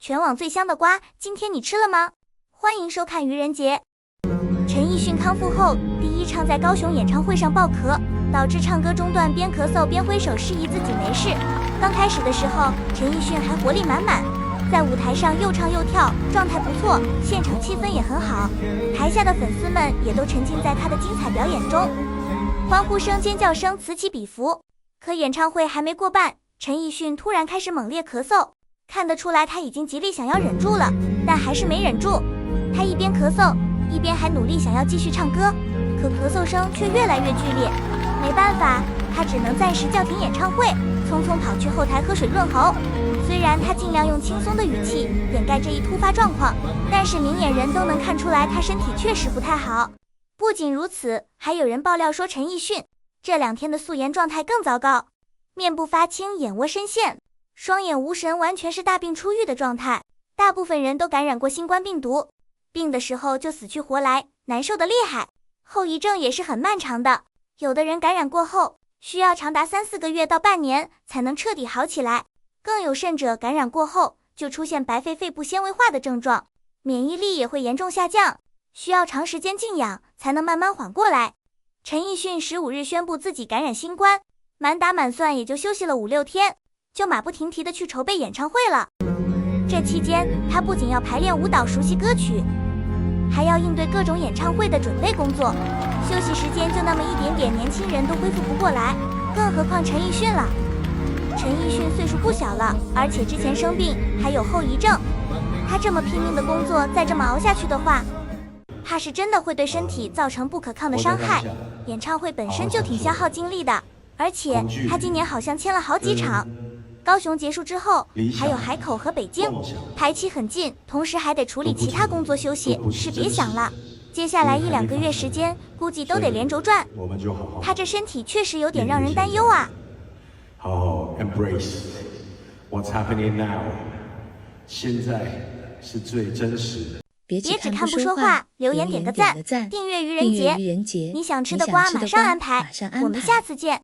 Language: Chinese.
全网最香的瓜，今天你吃了吗？欢迎收看愚人节。陈奕迅康复后，第一场在高雄演唱会上爆咳，导致唱歌中断，边咳嗽边挥手示意自己没事。刚开始的时候，陈奕迅还活力满满，在舞台上又唱又跳，状态不错，现场气氛也很好，台下的粉丝们也都沉浸在他的精彩表演中，欢呼声、尖叫声此起彼伏。可演唱会还没过半，陈奕迅突然开始猛烈咳嗽，看得出来他已经极力想要忍住了，但还是没忍住。他一边咳嗽，一边还努力想要继续唱歌，可咳嗽声却越来越剧烈。没办法，他只能暂时叫停演唱会，匆匆跑去后台喝水润喉。虽然他尽量用轻松的语气掩盖这一突发状况，但是明眼人都能看出来他身体确实不太好。不仅如此，还有人爆料说陈奕迅这2天的素颜状态更糟糕，面部发青，眼窝深陷，双眼无神，完全是大病初愈的状态。大部分人都感染过新冠病毒，病的时候就死去活来，难受的厉害，后遗症也是很漫长的。有的人感染过后，需要长达3-4个月到半年才能彻底好起来，更有甚者感染过后就出现白肺、肺部纤维化的症状，免疫力也会严重下降，需要长时间静养才能慢慢缓过来。陈奕迅15日宣布自己感染新冠，满打满算也就休息了5-6天，就马不停蹄地去筹备演唱会了。这期间，他不仅要排练舞蹈、熟悉歌曲，还要应对各种演唱会的准备工作，休息时间就那么一点点，年轻人都恢复不过来，更何况陈奕迅了。陈奕迅岁数不小了，而且之前生病还有后遗症，他这么拼命的工作，再这么熬下去的话，怕是真的会对身体造成不可抗的伤害。演唱会本身就挺消耗精力的，而且他今年好像签了好几场，高雄结束之后还有海口和北京，排期很近，同时还得处理其他工作休息，是别想了。接下来1-2个月时间，估计都得连轴转。他这身体确实有点让人担忧啊。好好 embrace what's happening now， 现在是最真实的。别只看不说话，留言点个赞，订阅愚人节，你想吃的瓜马上安排，我们下次见。